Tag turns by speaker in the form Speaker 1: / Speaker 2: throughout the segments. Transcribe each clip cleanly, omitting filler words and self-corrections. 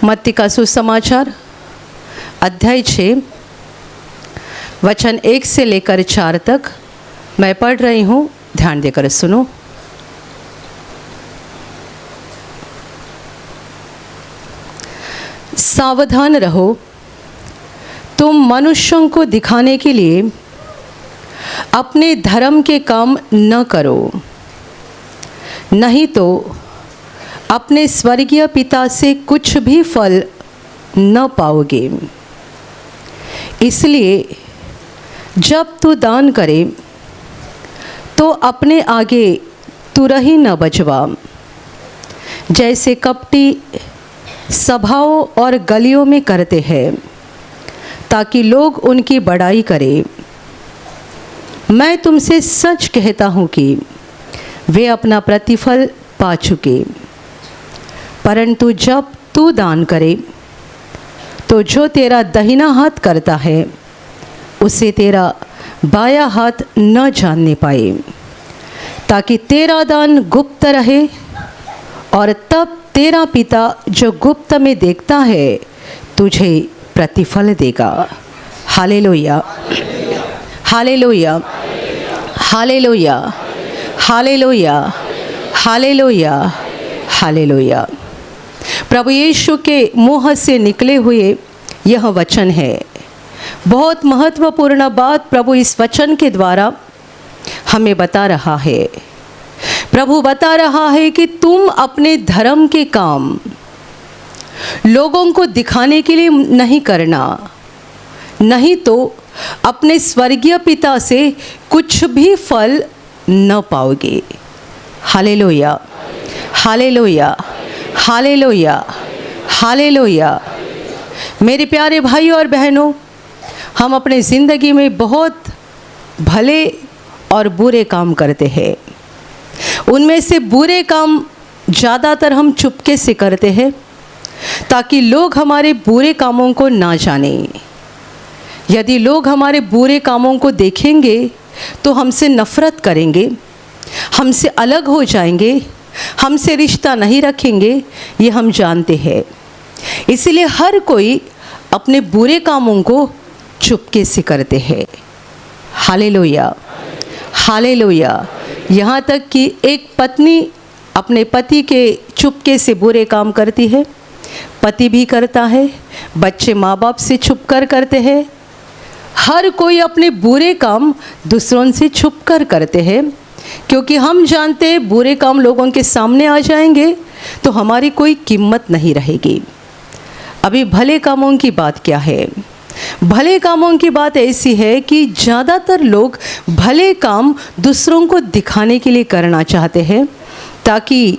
Speaker 1: मत्ती का सुसमाचार अध्याय 6 वचन 1 से लेकर 4 तक मैं पढ़ रही हूँ, ध्यान देकर सुनो। सावधान रहो, तुम मनुष्यों को दिखाने के लिए अपने धर्म के काम न करो, नहीं तो अपने स्वर्गीय पिता से कुछ भी फल न पाओगे। इसलिए जब तू दान करे तो अपने आगे तुरही न बजवा, जैसे कपटी सभाओं और गलियों में करते हैं, ताकि लोग उनकी बड़ाई करें। मैं तुमसे सच कहता हूँ कि वे अपना प्रतिफल पा चुके। परंतु जब तू दान करे तो जो तेरा दाहिना हाथ करता है उसे तेरा बायां हाथ न जानने पाए, ताकि तेरा दान गुप्त रहे, और तब तेरा पिता जो गुप्त में देखता है तुझे प्रतिफल देगा। Hallelujah, hallelujah, hallelujah, hallelujah, hallelujah, hallelujah. प्रभु यीशु के मुँह से निकले हुए यह वचन है। बहुत महत्वपूर्ण बात प्रभु इस वचन के द्वारा हमें बता रहा है। प्रभु बता रहा है कि तुम अपने धर्म के काम लोगों को दिखाने के लिए नहीं करना, नहीं तो अपने स्वर्गीय पिता से कुछ भी फल न पाओगे। Hallelujah, hallelujah, hallelujah, hallelujah. मेरे प्यारे भाइयों और बहनों, हम अपने ज़िंदगी में बहुत भले और बुरे काम करते हैं। उनमें से बुरे काम ज़्यादातर हम चुपके से करते हैं, ताकि लोग हमारे बुरे कामों को ना जानें। यदि लोग हमारे बुरे कामों को देखेंगे तो हमसे नफ़रत करेंगे, हमसे अलग हो जाएंगे, हमसे रिश्ता नहीं रखेंगे, ये हम जानते हैं। इसलिए हर कोई अपने बुरे कामों को चुपके से करते हैं। Hallelujah, hallelujah. यहाँ तक कि एक पत्नी अपने पति के चुपके से बुरे काम करती है, पति भी करता है, बच्चे माँ बाप से छुप कर करते हैं। हर कोई अपने बुरे काम दूसरों से छुप कर करते हैं, क्योंकि हम जानते हैं बुरे काम लोगों के सामने आ जाएंगे तो हमारी कोई कीमत नहीं रहेगी। अभी भले कामों की बात क्या है? भले कामों की बात ऐसी है कि ज़्यादातर लोग भले काम दूसरों को दिखाने के लिए करना चाहते हैं, ताकि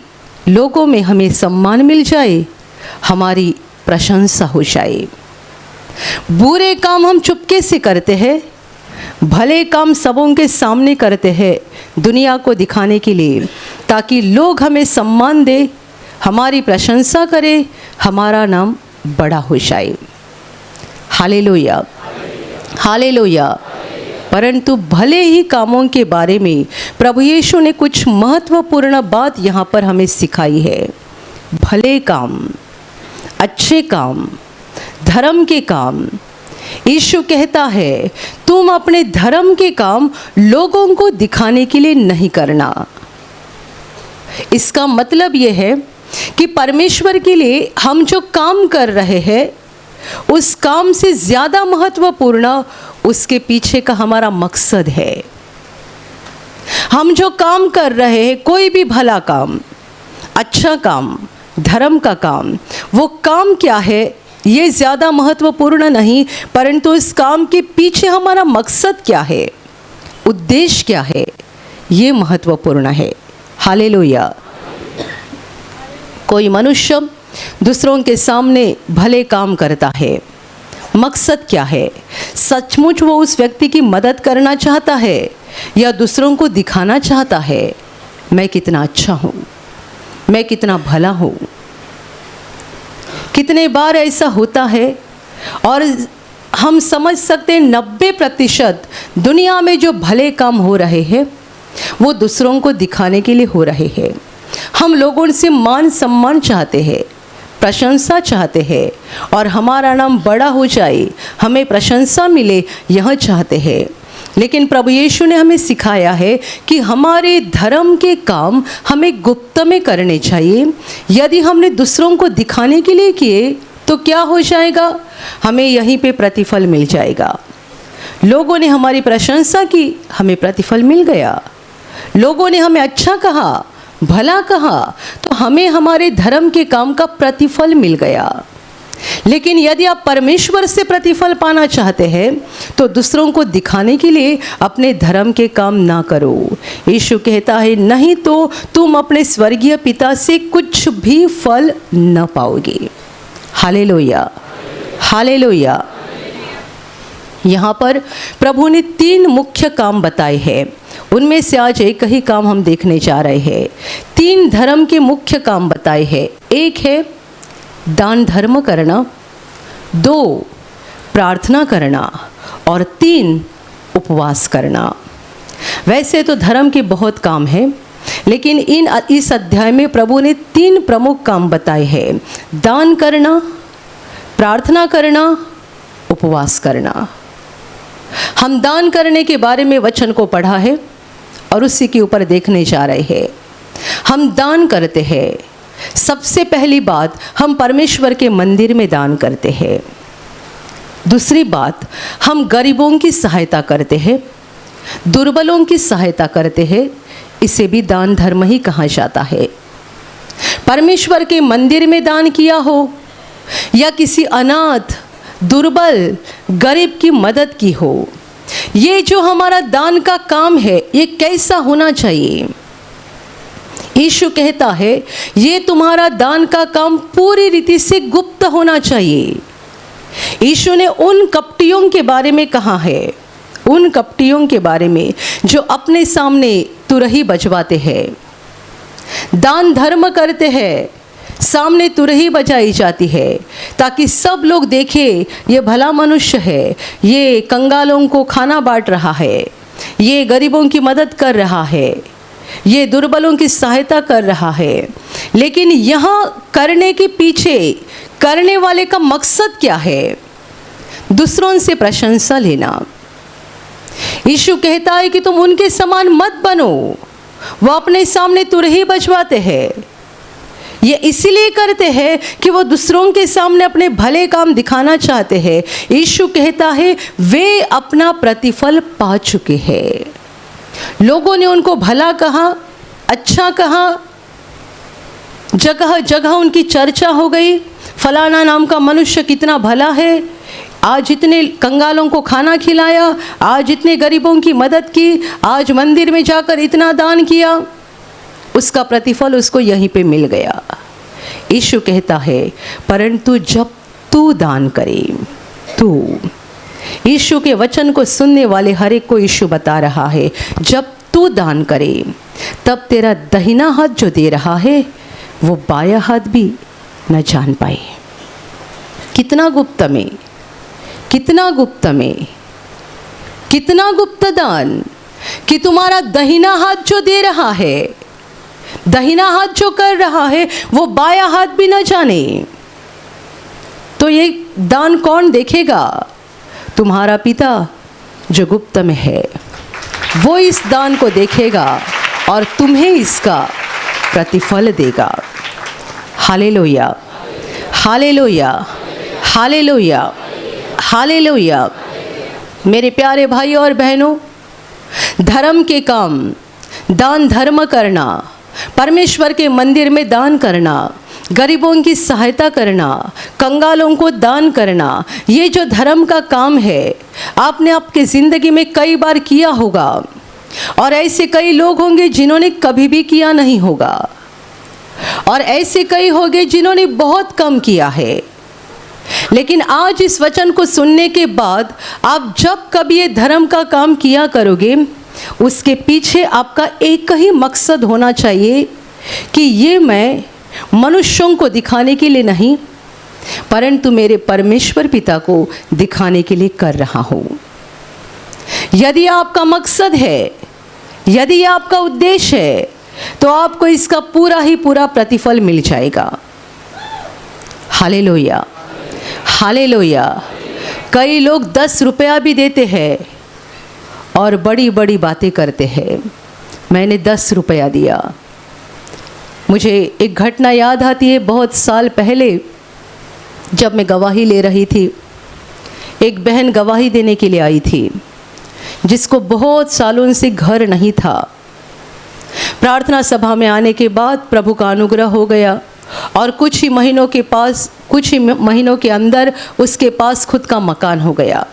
Speaker 1: लोगों में हमें सम्मान मिल जाए, हमारी प्रशंसा हो जाए। बुरे काम हम चुपके से करते हैं, भले काम सबों के सामने करते हैं, दुनिया को दिखाने के लिए, ताकि लोग हमें सम्मान दे, हमारी प्रशंसा करे, हमारा नाम बड़ा हो जाए। Hallelujah, hallelujah. परंतु भले ही कामों के बारे में प्रभु यीशु ने कुछ महत्वपूर्ण बात यहाँ पर हमें सिखाई है। भले काम, अच्छे काम, धर्म के काम। यीशु कहता है तुम अपने धर्म के काम लोगों को दिखाने के लिए नहीं करना। इसका मतलब यह है कि परमेश्वर के लिए हम जो काम कर रहे हैं उस काम से ज़्यादा महत्वपूर्ण उसके पीछे का हमारा मकसद है। हम जो काम कर रहे हैं, कोई भी भला काम, अच्छा काम, धर्म का काम, वो काम क्या है ये ज़्यादा महत्वपूर्ण नहीं, परंतु इस काम के पीछे हमारा मकसद क्या है, उद्देश्य क्या है, ये महत्वपूर्ण है। हालेलुया। कोई मनुष्य दूसरों के सामने भले काम करता है, मकसद क्या है? सचमुच वो उस व्यक्ति की मदद करना चाहता है या दूसरों को दिखाना चाहता है मैं कितना अच्छा हूँ, मैं कितना भला हूँ? कितने बार ऐसा होता है और हम समझ सकते हैं 90% दुनिया में जो भले काम हो रहे हैं वो दूसरों को दिखाने के लिए हो रहे हैं। हम लोगों से मान सम्मान चाहते हैं, प्रशंसा चाहते हैं और हमारा नाम बड़ा हो जाए, हमें प्रशंसा मिले, यह चाहते हैं। लेकिन प्रभु यीशु ने हमें सिखाया है कि हमारे धर्म के काम हमें गुप्त में करने चाहिए। यदि हमने दूसरों को दिखाने के लिए किए तो क्या हो जाएगा? हमें यहीं पे प्रतिफल मिल जाएगा। लोगों ने हमारी प्रशंसा की, हमें प्रतिफल मिल गया। लोगों ने हमें अच्छा कहा, भला कहा, तो हमें हमारे धर्म के काम का प्रतिफल मिल गया। लेकिन यदि आप परमेश्वर से प्रतिफल पाना चाहते हैं तो दूसरों को दिखाने के लिए अपने धर्म के काम ना करो। यीशु कहता है नहीं तो तुम अपने स्वर्गीय पिता से कुछ भी फल न पाओगे। Hallelujah, hallelujah. यहाँ पर प्रभु ने 3 मुख्य काम बताए हैं, उनमें से आज एक ही काम हम देखने जा रहे हैं। 3 धर्म के मुख्य काम बताए हैं। एक है दान धर्म करना, 2 प्रार्थना करना और 3 उपवास करना। वैसे तो धर्म के बहुत काम हैं, लेकिन इस अध्याय में प्रभु ने 3 प्रमुख काम बताए हैं: दान करना, प्रार्थना करना, उपवास करना। हम दान करने के बारे में वचन को पढ़ा है और उसी के ऊपर देखने जा रहे हैं। हम दान करते हैं। सबसे पहली बात, हम परमेश्वर के मंदिर में दान करते हैं। दूसरी बात, हम गरीबों की सहायता करते हैं, दुर्बलों की सहायता करते हैं। इसे भी दान धर्म ही कहा जाता है। परमेश्वर के मंदिर में दान किया हो या किसी अनाथ, दुर्बल, गरीब की मदद की हो, ये जो हमारा दान का काम है, ये कैसा होना चाहिए? यीशु कहता है ये तुम्हारा दान का काम पूरी रीति से गुप्त होना चाहिए। यीशु ने उन कपटियों के बारे में कहा है, उन कपटियों के बारे में जो अपने सामने तुरही बजवाते हैं, दान धर्म करते हैं, सामने तुरही बजाई जाती है ताकि सब लोग देखें ये भला मनुष्य है, ये कंगालों को खाना बांट रहा है, ये गरीबों की मदद कर रहा है, ये दुर्बलों की सहायता कर रहा है। लेकिन यहाँ करने के पीछे करने वाले का मकसद क्या है? दूसरों से प्रशंसा लेना। यीशु कहता है कि तुम उनके समान मत बनो। वो अपने सामने तुरही बजवाते हैं, ये इसीलिए करते हैं कि वो दूसरों के सामने अपने भले काम दिखाना चाहते हैं। यीशु कहता है वे अपना प्रतिफल पा चुके हैं। लोगों ने उनको भला कहा, अच्छा कहा, जगह जगह उनकी चर्चा हो गई, फलाना नाम का मनुष्य कितना भला है, आज इतने कंगालों को खाना खिलाया, आज इतने गरीबों की मदद की, आज मंदिर में जाकर इतना दान किया, उसका प्रतिफल उसको यहीं पे मिल गया। यीशु कहता है परंतु जब तू दान करे, तू, यीशु के वचन को सुनने वाले हर एक को यीशु बता रहा है जब तू दान करे तब तेरा दाहिना हाथ जो दे रहा है वो बायां हाथ भी न जान पाए। कितना गुप्त में, कितना गुप्त में, कितना गुप्त दान कि तुम्हारा दाहिना हाथ जो दे रहा है, दाहिना हाथ जो कर रहा है वो बायां हाथ भी न जाने। तो ये दान कौन देखेगा? तुम्हारा पिता जो गुप्त में है, वो इस दान को देखेगा और तुम्हें इसका प्रतिफल देगा। Hallelujah, hallelujah, hallelujah, hallelujah. मेरे प्यारे भाई और बहनों, धर्म के काम, दान धर्म करना, परमेश्वर के मंदिर में दान करना, गरीबों की सहायता करना, कंगालों को दान करना, ये जो धर्म का काम है आपने आपकी ज़िंदगी में कई बार किया होगा और ऐसे कई लोग होंगे जिन्होंने कभी भी किया नहीं होगा और ऐसे कई होंगे जिन्होंने बहुत कम किया है। लेकिन आज इस वचन को सुनने के बाद आप जब कभी ये धर्म का काम किया करोगे, उसके पीछे आपका एक ही मकसद होना चाहिए कि ये मैं मनुष्यों को दिखाने के लिए नहीं परंतु मेरे परमेश्वर पिता को दिखाने के लिए कर रहा हूँ। यदि आपका मकसद है, यदि आपका उद्देश्य है, तो आपको इसका पूरा ही पूरा प्रतिफल मिल जाएगा। Hallelujah, hallelujah. कई लोग 10 रुपया भी देते हैं और बड़ी बड़ी बातें करते हैं। मैंने 10 रुपया दिया। मुझे एक घटना याद आती है, बहुत साल पहले जब मैं गवाही ले रही थी, एक बहन गवाही देने के लिए आई थी जिसको बहुत सालों से घर नहीं था। प्रार्थना सभा में आने के बाद प्रभु का अनुग्रह हो गया और कुछ ही महीनों के अंदर उसके पास खुद का मकान हो गया।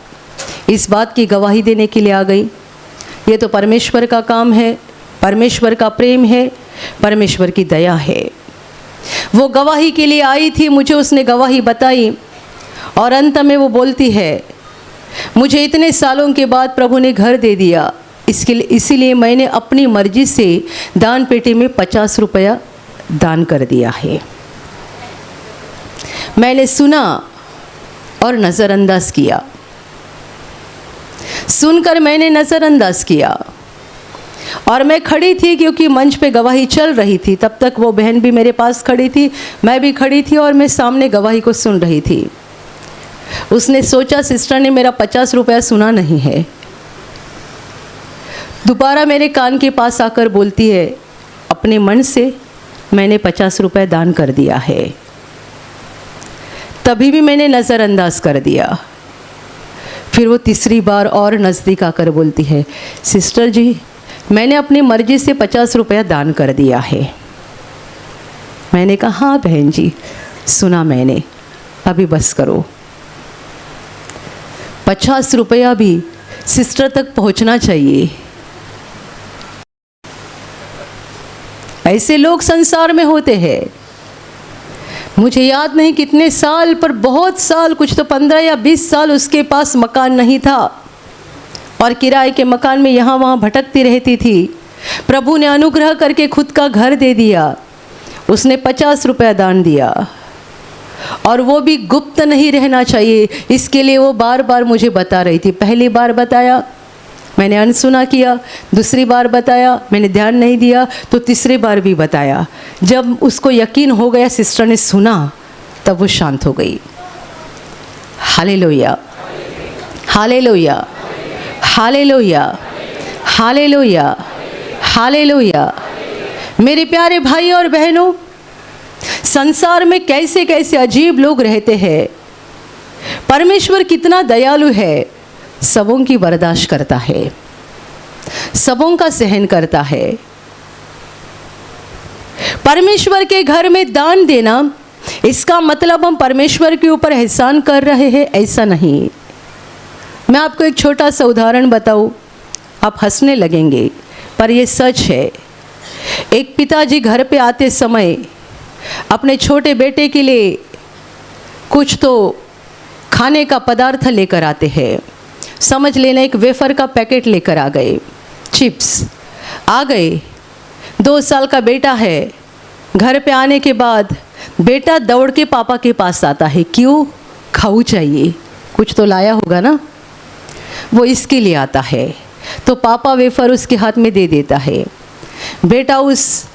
Speaker 1: इस बात की गवाही देने के लिए आ गई। ये तो परमेश्वर का काम है, परमेश्वर का प्रेम है, परमेश्वर की दया है। वो गवाही के लिए आई थी, मुझे उसने गवाही बताई और अंत में वो बोलती है, मुझे इतने सालों के बाद प्रभु ने घर दे दिया, इसीलिए मैंने अपनी मर्जी से दान पेटी में 50 रुपया दान कर दिया है। मैंने सुना और नज़रअंदाज किया। सुनकर मैंने नज़रअंदाज किया और मैं खड़ी थी क्योंकि मंच पे गवाही चल रही थी। तब तक वो बहन भी मेरे पास खड़ी थी, मैं भी खड़ी थी और मैं सामने गवाही को सुन रही थी। उसने सोचा सिस्टर ने मेरा 50 रुपया सुना नहीं है। दोबारा मेरे कान के पास आकर बोलती है, अपने मन से मैंने 50 रुपये दान कर दिया है। तभी भी मैंने नज़रअंदाज कर दिया। फिर वो तीसरी बार और नज़दीक आकर बोलती है, सिस्टर जी मैंने अपनी मर्जी से 50 रुपया दान कर दिया है। मैंने कहा हाँ बहन जी सुना मैंने, अभी बस करो। 50 रुपया भी सिस्टर तक पहुंचना चाहिए। ऐसे लोग संसार में होते हैं। मुझे याद नहीं कितने साल, पर बहुत साल, कुछ तो 15 या 20 साल उसके पास मकान नहीं था और किराए के मकान में यहाँ वहाँ भटकती रहती थी। प्रभु ने अनुग्रह करके खुद का घर दे दिया। उसने 50 रुपया दान दिया और वो भी गुप्त नहीं रहना चाहिए, इसके लिए वो बार बार मुझे बता रही थी। पहली बार बताया मैंने अनसुना किया, दूसरी बार बताया मैंने ध्यान नहीं दिया, तो तीसरी बार भी बताया। जब उसको यकीन हो गया, सिस्टर ने सुना, तब वो शांत हो गई। Hallelujah, hallelujah, hallelujah, hallelujah, hallelujah. मेरे प्यारे भाई और बहनों, संसार में कैसे कैसे अजीब लोग रहते हैं। परमेश्वर कितना दयालु है, सबों की बर्दाश्त करता है, सबों का सहन करता है। परमेश्वर के घर में दान देना, इसका मतलब हम परमेश्वर के ऊपर एहसान कर रहे हैं, ऐसा नहीं। मैं आपको एक छोटा सा उदाहरण बताऊं, आप हंसने लगेंगे पर यह सच है। एक पिताजी घर पे आते समय अपने छोटे बेटे के लिए कुछ तो खाने का पदार्थ लेकर आते हैं। समझ लेना एक वेफर का पैकेट लेकर आ गए, चिप्स आ गए। 2 साल का बेटा है। घर पे आने के बाद बेटा दौड़ के पापा के पास आता है, क्यों? खाऊ चाहिए, कुछ तो लाया होगा ना, वो इसके लिए आता है। तो पापा वेफर उसके हाथ में दे देता है। बेटा उस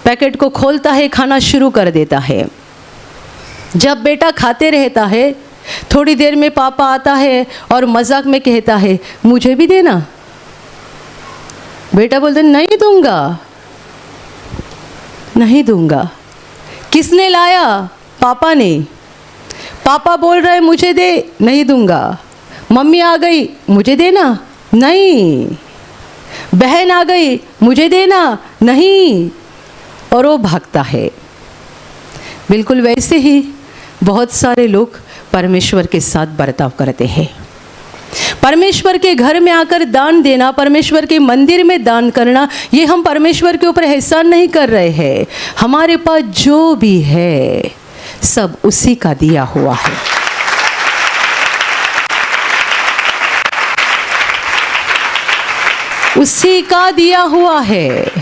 Speaker 1: पैकेट को खोलता है, खाना शुरू कर देता है। जब बेटा खाते रहता है, थोड़ी देर में पापा आता है और मजाक में कहता है, मुझे भी देना। बेटा बोलते नहीं दूंगा, नहीं दूंगा। किसने लाया? पापा ने। पापा बोल रहे मुझे दे, नहीं दूंगा। मम्मी आ गई, मुझे देना, नहीं। बहन आ गई, मुझे देना, नहीं। और वो भागता है। बिल्कुल वैसे ही बहुत सारे लोग परमेश्वर के साथ बर्ताव करते हैं। परमेश्वर के घर में आकर दान देना, परमेश्वर के मंदिर में दान करना, ये हम परमेश्वर के ऊपर एहसान नहीं कर रहे हैं। हमारे पास जो भी है सब उसी का दिया हुआ है। उसी का दिया हुआ है।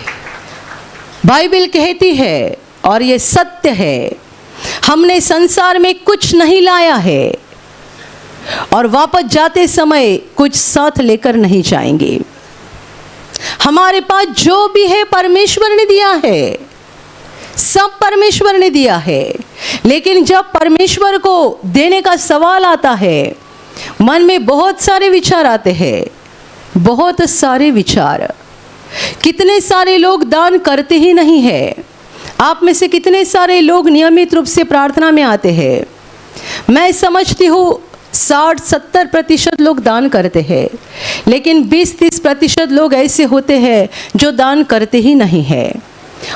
Speaker 1: बाइबल कहती है और ये सत्य है, हमने संसार में कुछ नहीं लाया है और वापस जाते समय कुछ साथ लेकर नहीं जाएंगे। हमारे पास जो भी है परमेश्वर ने दिया है। सब परमेश्वर ने दिया है। लेकिन जब परमेश्वर को देने का सवाल आता है, मन में बहुत सारे विचार आते हैं, बहुत सारे विचार। कितने सारे लोग दान करते ही नहीं है। आप में से कितने सारे लोग नियमित रूप से प्रार्थना में आते हैं। मैं समझती हूँ 60-70% लोग दान करते हैं, लेकिन 20-30% लोग ऐसे होते हैं जो दान करते ही नहीं है।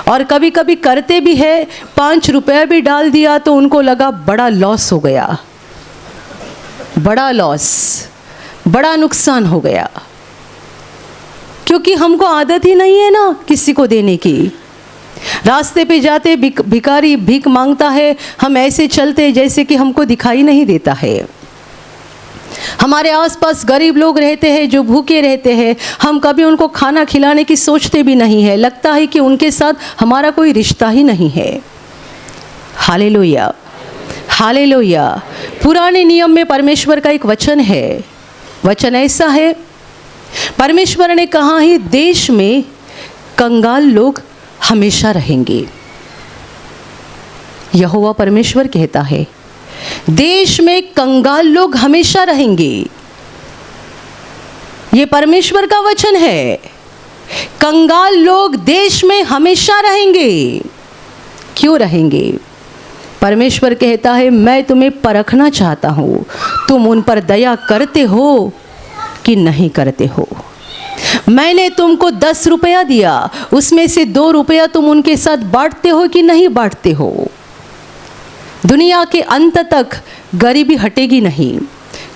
Speaker 1: और कभी कभी करते भी है, 5 रुपया भी डाल दिया तो उनको लगा बड़ा लॉस हो गया, बड़ा लॉस, बड़ा नुकसान हो गया, क्योंकि हमको आदत ही नहीं है ना किसी को देने की। रास्ते पे जाते भिखारी भीख मांगता है, हम ऐसे चलते जैसे कि हमको दिखाई नहीं देता है। हमारे आसपास गरीब लोग रहते हैं जो भूखे रहते हैं, हम कभी उनको खाना खिलाने की सोचते भी नहीं है। लगता है कि उनके साथ हमारा कोई रिश्ता ही नहीं है। Hallelujah, hallelujah. पुराने नियम में परमेश्वर का एक वचन है, वचन ऐसा है, परमेश्वर ने कहा है देश में कंगाल लोग हमेशा रहेंगे। यहोवा परमेश्वर कहता है देश में कंगाल लोग हमेशा रहेंगे। ये परमेश्वर का वचन है। कंगाल लोग देश में हमेशा रहेंगे। क्यों रहेंगे? परमेश्वर कहता है मैं तुम्हें परखना चाहता हूं, तुम उन पर दया करते हो कि नहीं करते हो। मैंने तुमको 10 रुपया दिया, उसमें से 2 रुपया तुम उनके साथ बांटते हो कि नहीं बांटते हो। दुनिया के अंत तक गरीबी हटेगी नहीं।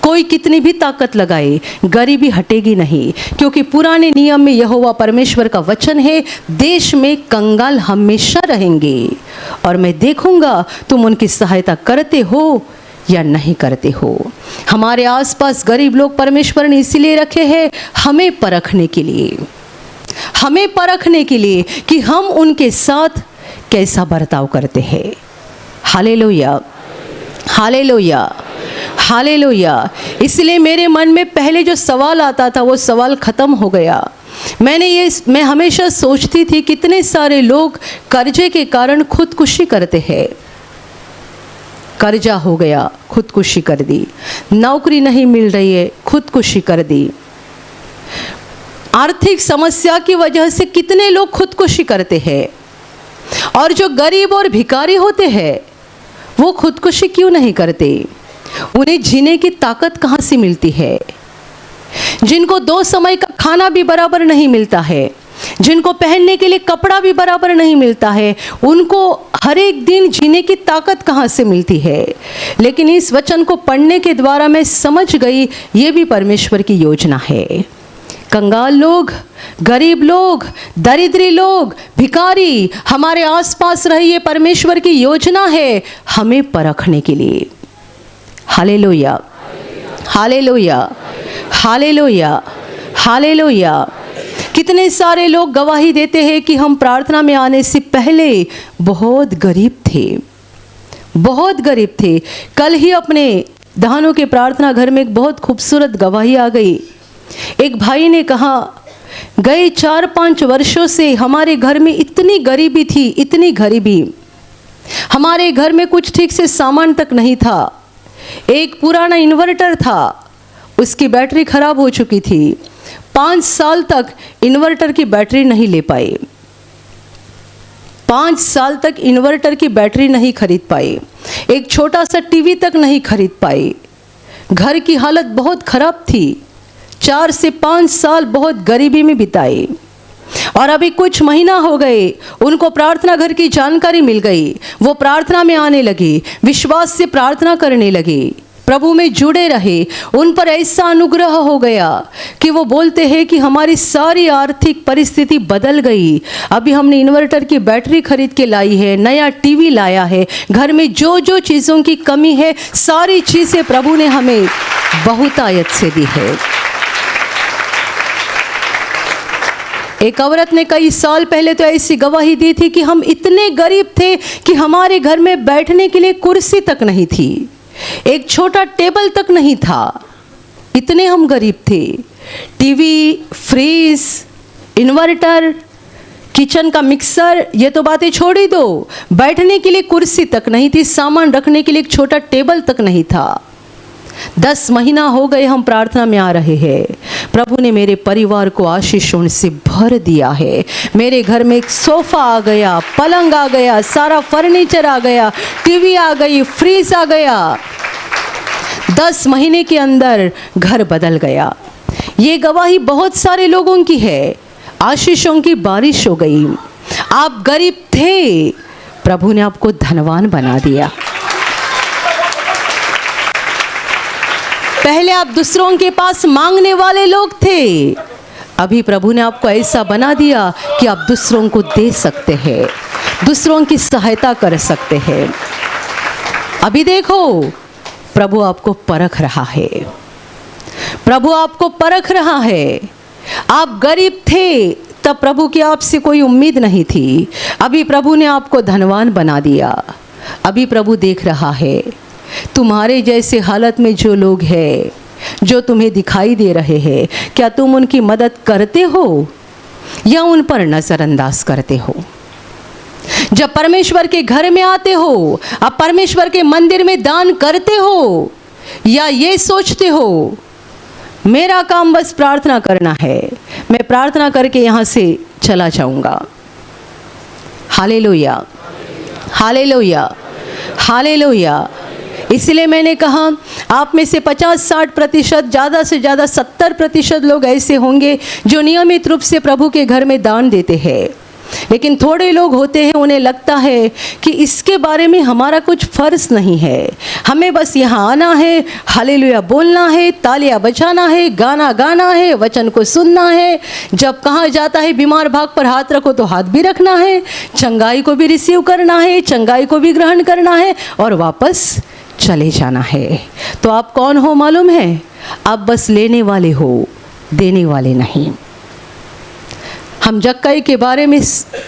Speaker 1: कोई कितनी भी ताकत लगाए, गरीबी हटेगी नहीं, क्योंकि पुराने नियम में यहोवा परमेश्वर का वचन है देश में कंगाल हमेशा रहेंगे और मैं देखूंगा तुम उनकी सहायता करते हो या नहीं करते हो। हमारे आसपास गरीब लोग परमेश्वर ने इसीलिए रखे हैं हमें परखने के लिए, हमें परखने के लिए कि हम उनके साथ कैसा बर्ताव करते हैं। Hallelujah, hallelujah, hallelujah. इसलिए मेरे मन में पहले जो सवाल आता था वो सवाल ख़त्म हो गया। मैं हमेशा सोचती थी कितने सारे लोग कर्जे के कारण खुदकुशी करते हैं। कर्जा हो गया, खुदकुशी कर दी। नौकरी नहीं मिल रही है, खुदकुशी कर दी। आर्थिक समस्या की वजह से कितने लोग खुदकुशी करते हैं। और जो गरीब और भिखारी होते हैं वो खुदकुशी क्यों नहीं करते? उन्हें जीने की ताकत कहाँ से मिलती है? जिनको 2 समय का खाना भी बराबर नहीं मिलता है, जिनको पहनने के लिए कपड़ा भी बराबर नहीं मिलता है, उनको हर एक दिन जीने की ताकत कहाँ से मिलती है? लेकिन इस वचन को पढ़ने के द्वारा मैं समझ गई ये भी परमेश्वर की योजना है। कंगाल लोग, गरीब लोग, दरिद्री लोग, भिखारी हमारे आसपास रहे, ये परमेश्वर की योजना है हमें परखने के लिए। Hallelujah, hallelujah, hallelujah, hallelujah. कितने सारे लोग गवाही देते हैं कि हम प्रार्थना में आने से पहले बहुत गरीब थे, बहुत गरीब थे। कल ही अपने धानों के प्रार्थना घर में एक बहुत खूबसूरत गवाही आ गई। एक भाई ने कहा गए 4-5 वर्षों से हमारे घर में इतनी गरीबी थी, इतनी गरीबी, हमारे घर में कुछ ठीक से सामान तक नहीं था। एक पुराना इन्वर्टर था, उसकी बैटरी खराब हो चुकी थी। 5 साल तक इन्वर्टर की बैटरी नहीं ले पाए, 5 साल तक इन्वर्टर की बैटरी नहीं खरीद पाए। एक छोटा सा टीवी तक नहीं खरीद पाए। घर की हालत बहुत खराब थी। 4 से 5 साल बहुत गरीबी में बिताए। और अभी कुछ महीना हो गए, उनको प्रार्थना घर की जानकारी मिल गई। वो प्रार्थना में आने लगे, विश्वास से प्रार्थना करने लगे, प्रभु में जुड़े रहे। उन पर ऐसा अनुग्रह हो गया कि वो बोलते हैं कि हमारी सारी आर्थिक परिस्थिति बदल गई। अभी हमने इन्वर्टर की बैटरी खरीद के लाई है, नया टीवी लाया है, घर में जो जो चीज़ों की कमी है सारी चीज़ें प्रभु ने हमें बहुतायत से दी है। एक औरत ने कई साल पहले तो ऐसी गवाही दी थी कि हम इतने गरीब थे कि हमारे घर में बैठने के लिए कुर्सी तक नहीं थी, एक छोटा टेबल तक नहीं था, इतने हम गरीब थे। टीवी, फ्रीज, इन्वर्टर, किचन का मिक्सर, ये तो बातें छोड़ ही दो, बैठने के लिए कुर्सी तक नहीं थी, सामान रखने के लिए एक छोटा टेबल तक नहीं था। 10 महीना हो गए हम प्रार्थना में आ रहे हैं। प्रभु ने मेरे परिवार को आशीषों से भर दिया है। मेरे घर में एक सोफा आ गया, पलंग आ गया, सारा फर्नीचर आ गया, टीवी आ गई, फ्रिज आ गया। 10 महीने के अंदर घर बदल गया। ये गवाही बहुत सारे लोगों की है। आशीषों की बारिश हो गई। आप गरीब थे, प्रभु ने आपको धनवान बना दिया। पहले आप दूसरों के पास मांगने वाले लोग थे, अभी प्रभु ने आपको ऐसा बना दिया कि आप दूसरों को दे सकते हैं, दूसरों की सहायता कर सकते हैं। अभी देखो, प्रभु आपको परख रहा है, प्रभु आपको परख रहा है। आप गरीब थे, तब प्रभु की आपसे कोई उम्मीद नहीं थी, अभी प्रभु ने आपको धनवान बना दिया। अभी प्रभु देख रहा है तुम्हारे जैसे हालत में जो लोग हैं, जो तुम्हें दिखाई दे रहे हैं, क्या तुम उनकी मदद करते हो या उन पर नज़रअंदाज करते हो? जब परमेश्वर के घर में आते हो, आप परमेश्वर के मंदिर में दान करते हो या ये सोचते हो मेरा काम बस प्रार्थना करना है, मैं प्रार्थना करके यहाँ से चला जाऊँगा? Hallelujah, hallelujah, hallelujah. इसलिए मैंने कहा आप में से 50-60%, ज़्यादा से ज़्यादा 70% लोग ऐसे होंगे जो नियमित रूप से प्रभु के घर में दान देते हैं। लेकिन थोड़े लोग होते हैं, उन्हें लगता है कि इसके बारे में हमारा कुछ फ़र्ज नहीं है, हमें बस यहाँ आना है, हालेलुया बोलना है, तालियां बजाना है, गाना गाना है, वचन को सुनना है। जब कहाँ जाता है बीमार भाग पर हाथ रखो तो हाथ भी रखना है, चंगाई को भी रिसीव करना है, चंगाई को भी ग्रहण करना है और वापस चले जाना है। तो आप कौन हो मालूम है? आप बस लेने वाले हो, देने वाले नहीं। हम जक्कई के बारे में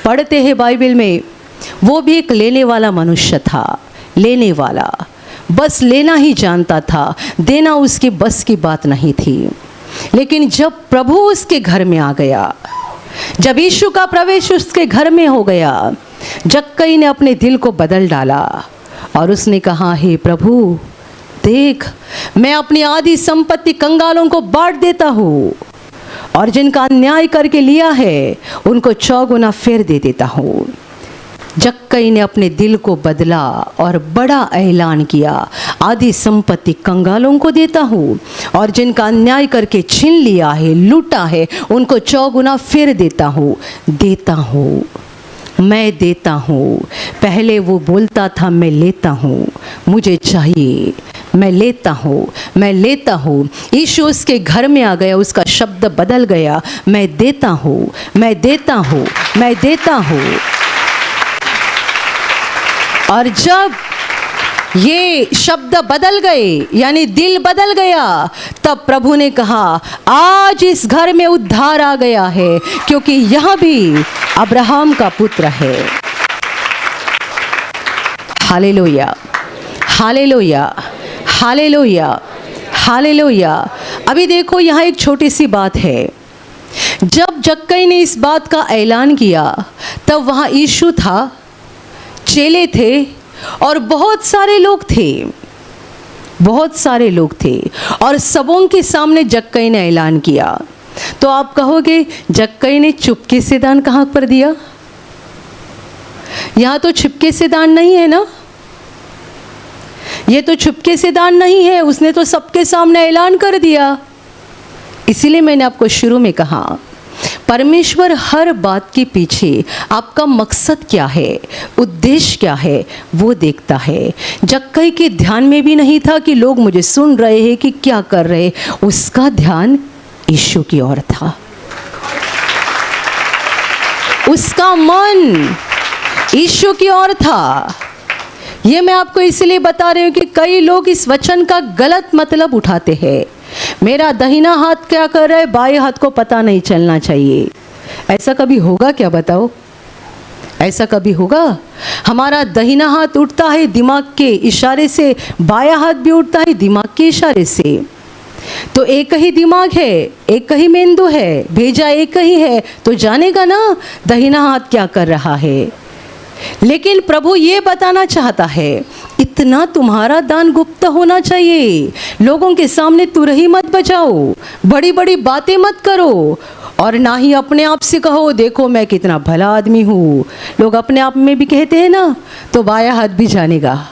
Speaker 1: पढ़ते हैं बाइबल में, वो भी एक लेने वाला मनुष्य था, लेने वाला, बस लेना ही जानता था, देना उसकी बस की बात नहीं थी। लेकिन जब प्रभु उसके घर में आ गया, जब यीशु का प्रवेश उसके घर में हो गया, जक्कई ने अपने दिल को बदल डाला और उसने कहा, हे प्रभु देख, मैं अपनी आधी संपत्ति कंगालों को बांट देता हूँ और जिनका अन्याय करके लिया है उनको 4 गुना फिर दे देता हूँ। जक्कई ने अपने दिल को बदला और बड़ा ऐलान किया, आधी संपत्ति कंगालों को देता हूँ और जिनका अन्याय करके छीन लिया है, लूटा है, उनको 4 गुना फिर देता हूँ, देता हूँ, मैं देता हूँ। पहले वो बोलता था मैं लेता हूँ, मुझे चाहिए, मैं लेता हूँ, मैं लेता हूँ। यीशु उसके घर में आ गया, उसका शब्द बदल गया, मैं देता हूँ, मैं देता हूँ, मैं देता हूँ। और जब ये शब्द बदल गए, यानी दिल बदल गया, तब प्रभु ने कहा आज इस घर में उद्धार आ गया है, क्योंकि यह भी अब्राहम का पुत्र है। Hallelujah, hallelujah, hallelujah, hallelujah. अभी देखो यहाँ एक छोटी सी बात है। जब जक्कई ने इस बात का ऐलान किया, तब वहाँ यीशु था, चेले थे और बहुत सारे लोग थे, बहुत सारे लोग थे और सबों के सामने जक्कई ने ऐलान किया। तो आप कहोगे जक्कई ने चुपके से दान कहाँ पर दिया? यहाँ तो चुपके से दान नहीं है ना, ये तो चुपके से दान नहीं है, उसने तो सबके सामने ऐलान कर दिया। इसीलिए मैंने आपको शुरू में कहा परमेश्वर हर बात के पीछे आपका मकसद क्या है, उद्देश्य क्या है, वो देखता है। जक्कई के ध्यान में भी नहीं था कि लोग मुझे सुन रहे हैं कि क्या कर रहे, उसका ध्यान यीशु की ओर था, उसका मन यीशु की ओर था। ये मैं आपको इसलिए बता रही हूँ कि कई लोग इस वचन का गलत मतलब उठाते हैं। मेरा दाहिना हाथ क्या कर रहा है, बाएं हाथ को पता नहीं चलना चाहिए। ऐसा कभी होगा क्या, बताओ? ऐसा कभी होगा? हमारा दाहिना हाथ उठता है दिमाग के इशारे से, बायां हाथ भी उठता है दिमाग के इशारे से। तो एक ही दिमाग है, एक ही मेंदू है, भेजा एक ही है, तो जानेगा ना दाहिना हाथ क्या कर रहा है। लेकिन प्रभु ये बताना चाहता है, इतना तुम्हारा दान गुप्त होना चाहिए। लोगों के सामने तुरही मत बजाओ, बड़ी बड़ी बातें मत करो, और ना ही अपने आप से कहो देखो मैं कितना भला आदमी हूँ। लोग अपने आप में भी कहते हैं ना, तो बाया हाथ भी जानेगा।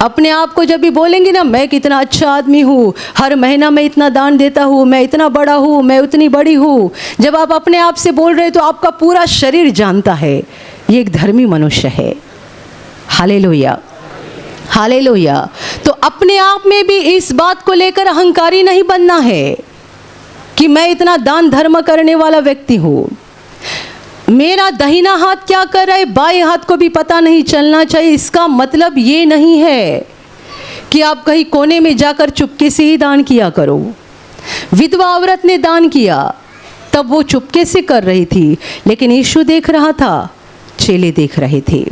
Speaker 1: अपने आप को जब भी बोलेंगे ना, मैं कितना अच्छा आदमी हूँ, हर महीना मैं इतना दान देता हूँ, मैं इतना बड़ा हूँ, मैं उतनी बड़ी हूँ, जब आप अपने आप से बोल रहे तो आपका पूरा शरीर जानता है ये एक धर्मी मनुष्य है। Hallelujah, hallelujah. तो अपने आप में भी इस बात को लेकर अहंकारी नहीं बनना है कि मैं इतना दान धर्म करने वाला व्यक्ति हूँ। मेरा दाहिना हाथ क्या कर रहा है बाएं हाथ को भी पता नहीं चलना चाहिए। इसका मतलब ये नहीं है कि आप कहीं कोने में जाकर चुपके से ही दान किया करो। विधवा औरत ने दान किया, तब वो चुपके से कर रही थी, लेकिन यीशु देख रहा था, चेले देख रहे थे।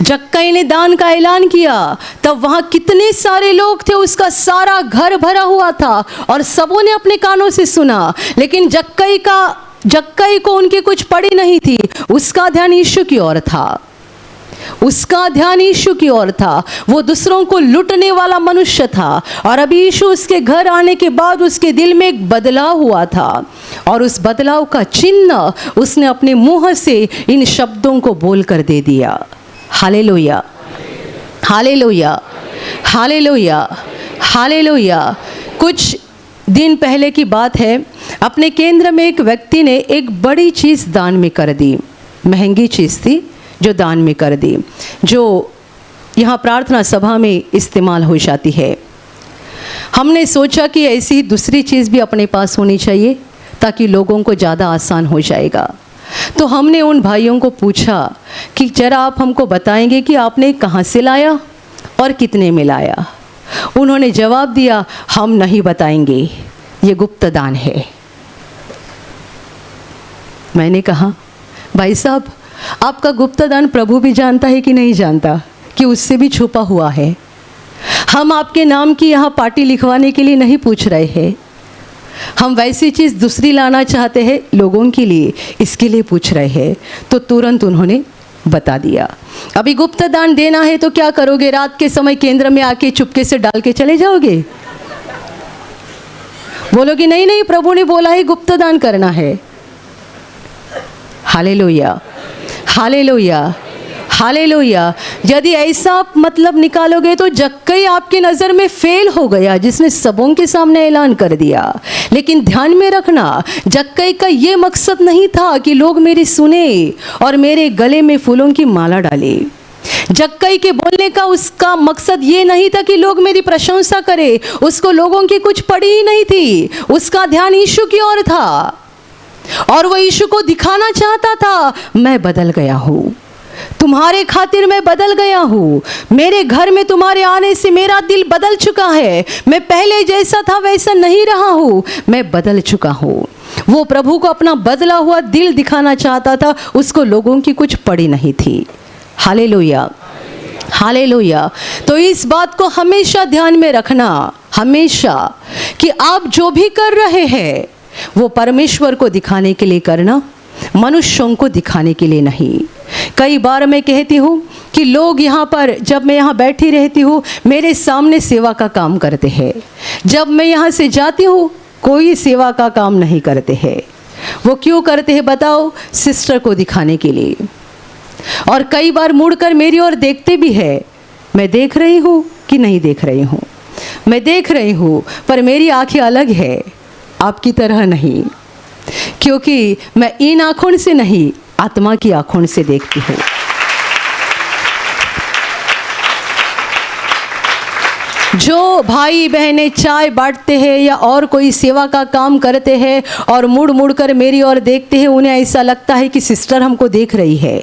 Speaker 1: जक्कई ने दान का ऐलान किया, तब वहाँ कितने सारे लोग थे, उसका सारा घर भरा हुआ था और सबों ने अपने कानों से सुना। लेकिन जक्कई को उनकी कुछ पड़ी नहीं थी, उसका ध्यान यीशु की ओर था, उसका ध्यान यीशु की ओर था। वो दूसरों को लूटने वाला मनुष्य था, और अभी यीशु उसके घर आने के बाद उसके दिल में एक बदलाव हुआ था, और उस बदलाव का चिन्ह उसने अपने मुंह से इन शब्दों को बोलकर दे दिया। Hallelujah, hallelujah, hallelujah, hallelujah. कुछ दिन पहले की बात है, अपने केंद्र में एक व्यक्ति ने एक बड़ी चीज़ दान में कर दी, महंगी चीज़ थी जो दान में कर दी, जो यहाँ प्रार्थना सभा में इस्तेमाल हो जाती है। हमने सोचा कि ऐसी दूसरी चीज़ भी अपने पास होनी चाहिए ताकि लोगों को ज़्यादा आसान हो जाएगा। तो हमने उन भाइयों को पूछा कि जरा आप हमको बताएंगे कि आपने कहाँ से लाया और कितने में लाया। उन्होंने जवाब दिया, हम नहीं बताएंगे, ये गुप्त दान है। मैंने कहा, भाई साहब आपका गुप्त दान प्रभु भी जानता है कि नहीं जानता कि उससे भी छुपा हुआ है। हम आपके नाम की यहाँ पार्टी लिखवाने के लिए नहीं पूछ रहे हैं, हम वैसी चीज़ दूसरी लाना चाहते हैं लोगों के लिए, इसके लिए पूछ रहे हैं। तो तुरंत उन्होंने बता दिया। अभी गुप्त दान देना है तो क्या करोगे? रात के समय केंद्र में आके चुपके से डाल के चले जाओगे? बोलोगे नहीं नहीं, प्रभु ने बोला है गुप्त दान करना है। Hallelujah, hallelujah, hallelujah. यदि ऐसा मतलब निकालोगे तो जक्कई आपकी नज़र में फेल हो गया, जिसने सबों के सामने ऐलान कर दिया। लेकिन ध्यान में रखना, जक्कई का ये मकसद नहीं था कि लोग मेरी सुने और मेरे गले में फूलों की माला डाले। जक्कई के बोलने का उसका मकसद ये नहीं था कि लोग मेरी प्रशंसा करें, उसको लोगों की कुछ पड़ी ही नहीं थी। उसका ध्यान यीशु की ओर था और वो यीशु को दिखाना चाहता था, मैं बदल गया हूँ, तुम्हारे खातिर मैं बदल गया हूँ, मेरे घर में तुम्हारे आने से मेरा दिल बदल चुका है, मैं पहले जैसा था वैसा नहीं रहा हूँ, मैं बदल चुका हूँ। वो प्रभु को अपना बदला हुआ दिल दिखाना चाहता था, उसको लोगों की कुछ पड़ी नहीं थी। Hallelujah, hallelujah. तो इस बात को हमेशा ध्यान में रखना, हमेशा, कि आप जो भी कर रहे हैं वो परमेश्वर को दिखाने के लिए करना, मनुष्यों को दिखाने के लिए नहीं। कई बार मैं कहती हूँ कि लोग यहाँ पर, जब मैं यहाँ बैठी रहती हूँ, मेरे सामने सेवा का काम करते हैं, जब मैं यहाँ से जाती हूँ कोई सेवा का काम नहीं करते हैं। वो क्यों करते हैं बताओ? सिस्टर को दिखाने के लिए। और कई बार मुड़कर मेरी ओर देखते भी है, मैं देख रही हूँ कि नहीं देख रही हूँ, मैं देख रही हूँ, पर मेरी आंखें अलग है, आपकी तरह नहीं, क्योंकि मैं इन आँखों से नहीं, आत्मा की आँखों से देखती हूँ। जो भाई बहनें चाय बांटते हैं या और कोई सेवा का काम करते हैं और मुड़ मुड़ कर मेरी ओर देखते हैं, उन्हें ऐसा लगता है कि सिस्टर हमको देख रही है,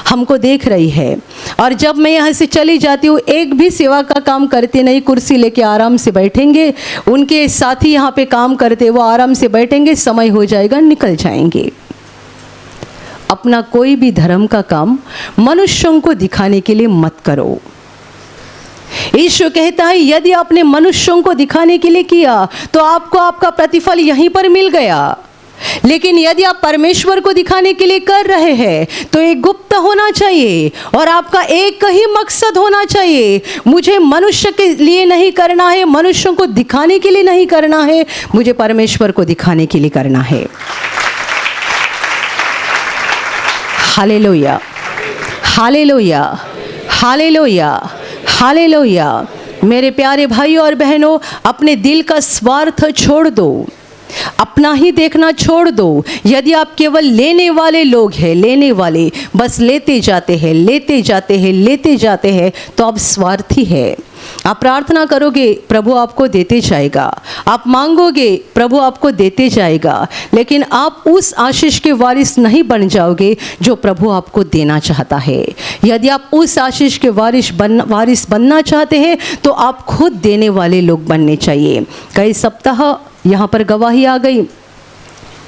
Speaker 1: हमको देख रही है। और जब मैं यहाँ से चली जाती हूँ, एक भी सेवा का काम करते नहीं, कुर्सी लेके आराम से बैठेंगे, उनके साथी यहाँ पे काम करते, वो आराम से बैठेंगे, समय हो जाएगा निकल जाएंगे। अपना कोई भी धर्म का काम मनुष्यों को दिखाने के लिए मत करो। यीशु कहता है यदि आपने मनुष्यों को दिखाने के लिए किया तो आपको आपका प्रतिफल यहीं पर मिल गया, लेकिन यदि आप परमेश्वर को दिखाने के लिए कर रहे हैं तो एक गुप्त होना चाहिए और आपका एक ही मकसद होना चाहिए, मुझे मनुष्य के लिए नहीं करना है, मनुष्यों को दिखाने के लिए नहीं करना है, मुझे परमेश्वर को दिखाने के लिए करना है। Hallelujah, hallelujah, hallelujah, hallelujah. मेरे प्यारे भाइयों और बहनों, अपने दिल का स्वार्थ छोड़ दो, अपना ही देखना छोड़ दो। यदि आप केवल लेने वाले लोग हैं, लेने वाले, बस लेते जाते हैं, लेते जाते हैं, लेते जाते हैं, तो आप स्वार्थी है। आप प्रार्थना करोगे, प्रभु आपको देते जाएगा, आप मांगोगे, प्रभु आपको देते जाएगा, लेकिन आप उस आशीष के वारिस नहीं बन जाओगे जो प्रभु आपको देना चाहता है। यदि आप उस आशीष के वारिस बनना चाहते हैं तो आप खुद देने वाले लोग बनने चाहिए। कई सप्ताह यहाँ पर गवाही आ गई,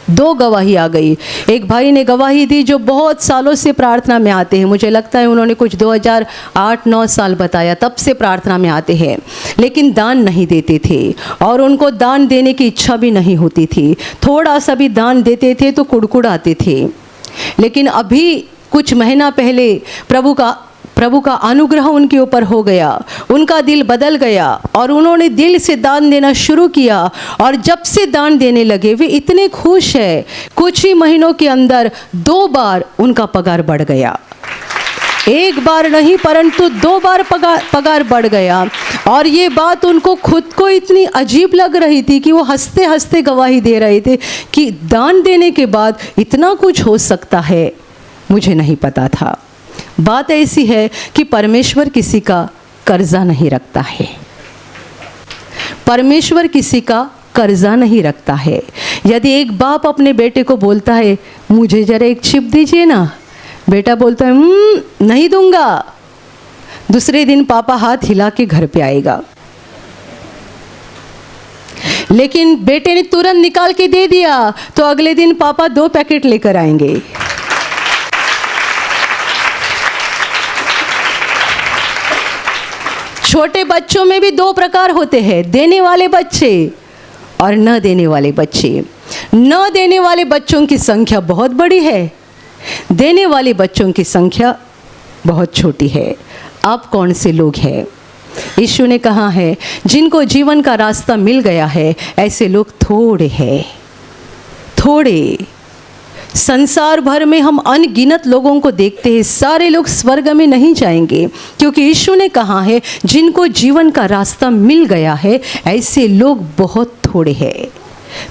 Speaker 1: 2 गवाही आ गई। एक भाई ने गवाही दी जो बहुत सालों से प्रार्थना में आते हैं, मुझे लगता है उन्होंने कुछ 2008-9 साल बताया, तब से प्रार्थना में आते हैं, लेकिन दान नहीं देते थे और उनको दान देने की इच्छा भी नहीं होती थी। थोड़ा सा भी दान देते थे तो कुड़कुड़ाते थे। लेकिन अभी कुछ महीना पहले प्रभु का अनुग्रह उनके ऊपर हो गया, उनका दिल बदल गया और उन्होंने दिल से दान देना शुरू किया। और जब से दान देने लगे वे इतने खुश हैं, कुछ ही महीनों के अंदर 2 बार उनका पगार बढ़ गया। 1 बार नहीं परंतु 2 बार पगार बढ़ गया। और ये बात उनको खुद को इतनी अजीब लग रही थी कि वो हंसते हंसते गवाही दे रहे थे कि दान देने के बाद इतना कुछ हो सकता है, मुझे नहीं पता था। बात ऐसी है कि परमेश्वर किसी का कर्जा नहीं रखता है, परमेश्वर किसी का कर्जा नहीं रखता है। यदि एक बाप अपने बेटे को बोलता है मुझे जरा एक चिप दीजिए ना, बेटा बोलता है नहीं दूंगा, दूसरे दिन पापा हाथ हिला के घर पे आएगा। लेकिन बेटे ने तुरंत निकाल के दे दिया तो अगले दिन पापा 2 पैकेट लेकर आएंगे। छोटे बच्चों में भी 2 प्रकार होते हैं, देने वाले बच्चे और न देने वाले बच्चे। न देने वाले बच्चों की संख्या बहुत बड़ी है, देने वाले बच्चों की संख्या बहुत छोटी है। आप कौन से लोग हैं? यीशु ने कहा है जिनको जीवन का रास्ता मिल गया है ऐसे लोग थोड़े हैं, थोड़े। संसार भर में हम अनगिनत लोगों को देखते हैं, सारे लोग स्वर्ग में नहीं जाएंगे, क्योंकि यीशु ने कहा है जिनको जीवन का रास्ता मिल गया है ऐसे लोग बहुत थोड़े हैं।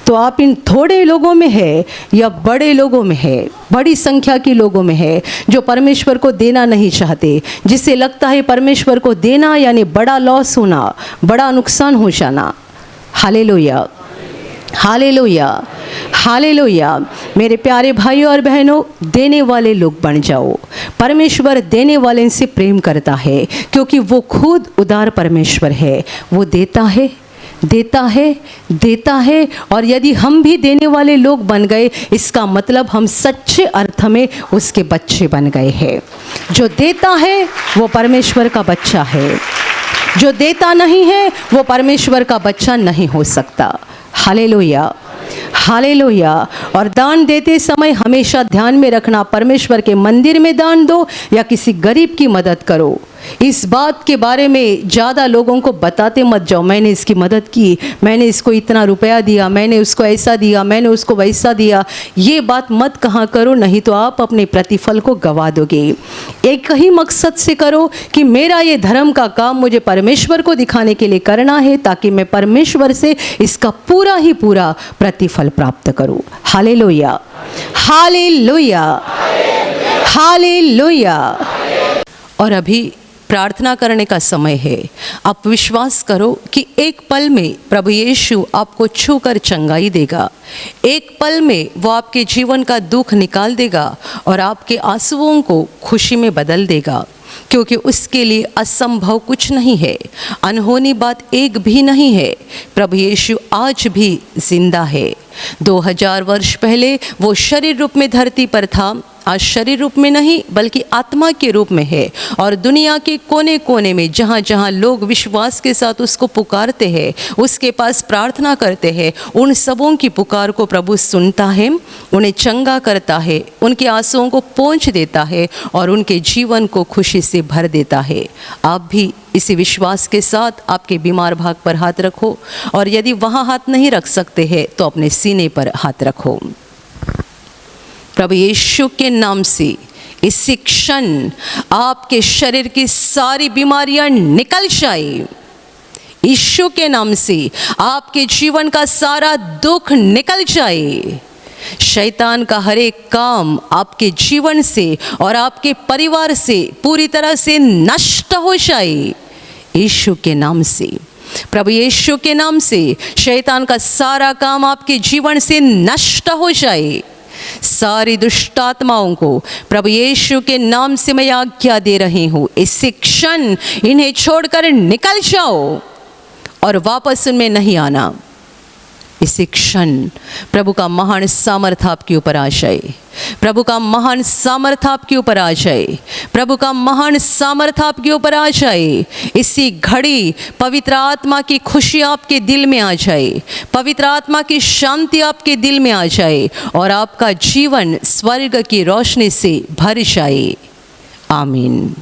Speaker 1: तो आप इन थोड़े लोगों में है या बड़े लोगों में है, बड़ी संख्या के लोगों में है जो परमेश्वर को देना नहीं चाहते, जिसे लगता है परमेश्वर को देना यानी बड़ा लॉस होना, बड़ा नुकसान हो जाना। Hallelujah, hallelujah, hallelujah. मेरे प्यारे भाइयों और बहनों, देने वाले लोग बन जाओ। परमेश्वर देने वाले से प्रेम करता है क्योंकि वो खुद उदार परमेश्वर है। वो देता है, देता है, देता है। और यदि हम भी देने वाले लोग बन गए, इसका मतलब हम सच्चे अर्थ में उसके बच्चे बन गए हैं। जो देता है वो परमेश्वर का बच्चा है, जो देता नहीं है वो परमेश्वर का बच्चा नहीं हो सकता। Hallelujah, hallelujah. और दान देते समय हमेशा ध्यान में रखना, परमेश्वर के मंदिर में दान दो या किसी गरीब की मदद करो। इस बात के बारे में ज़्यादा लोगों को बताते मत जाओ, मैंने इसकी मदद की, मैंने इसको इतना रुपया दिया, मैंने उसको ऐसा दिया, मैंने उसको वैसा दिया। ये बात मत कहा करो, नहीं तो आप अपने प्रतिफल को गवा दोगे। एक ही मकसद से करो कि मेरा ये धर्म का काम मुझे परमेश्वर को दिखाने के लिए करना है, ताकि मैं परमेश्वर से इसका पूरा ही पूरा प्रतिफल प्राप्त करूँ। Hallelujah, hallelujah, hallelujah. और अभी प्रार्थना करने का समय है। आप विश्वास करो कि एक पल में प्रभु यीशु आपको छूकर चंगाई देगा। एक पल में वो आपके जीवन का दुख निकाल देगा और आपके आंसुओं को खुशी में बदल देगा, क्योंकि उसके लिए असंभव कुछ नहीं है, अनहोनी बात एक भी नहीं है। प्रभु यीशु आज भी जिंदा है। 2000 वर्ष पहले वो शरीर रूप में धरती पर था, आज शरीर रूप में नहीं बल्कि आत्मा के रूप में है, और दुनिया के कोने कोने में जहाँ जहाँ लोग विश्वास के साथ उसको पुकारते हैं, उसके पास प्रार्थना करते हैं, उन सबों की पुकार को प्रभु सुनता है, उन्हें चंगा करता है, उनके आंसुओं को पोंछ देता है और उनके जीवन को खुशी से भर देता है। आप भी इसी विश्वास के साथ आपके बीमार भाग पर हाथ रखो, और यदि वहाँ हाथ नहीं रख सकते हैं तो अपने सीने पर हाथ रखो। प्रभु यीशु के नाम से इसी क्षण आपके शरीर की सारी बीमारियां निकल जाए। यीशु के नाम से आपके जीवन का सारा दुख निकल जाए। शैतान का हर एक काम आपके जीवन से और आपके परिवार से पूरी तरह से नष्ट हो जाए। यीशु के नाम से, प्रभु यीशु के नाम से शैतान का सारा काम आपके जीवन से नष्ट हो जाए। सारी दुष्ट आत्माओं को प्रभु यीशु के नाम से मैं आज्ञा दे रही हूँ, इसी क्षण इन्हें छोड़कर निकल जाओ और वापस उनमें नहीं आना। इसी क्षण प्रभु का महान सामर्थ आपके ऊपर आ जाए। प्रभु का महान सामर्थ आपके ऊपर आ जाए। प्रभु का महान सामर्थ आपके ऊपर आ जाए। इसी घड़ी पवित्र आत्मा की खुशी आपके दिल में आ जाए, पवित्र आत्मा की शांति आपके दिल में आ जाए और आपका जीवन स्वर्ग की रोशनी से भर जाए। आमीन।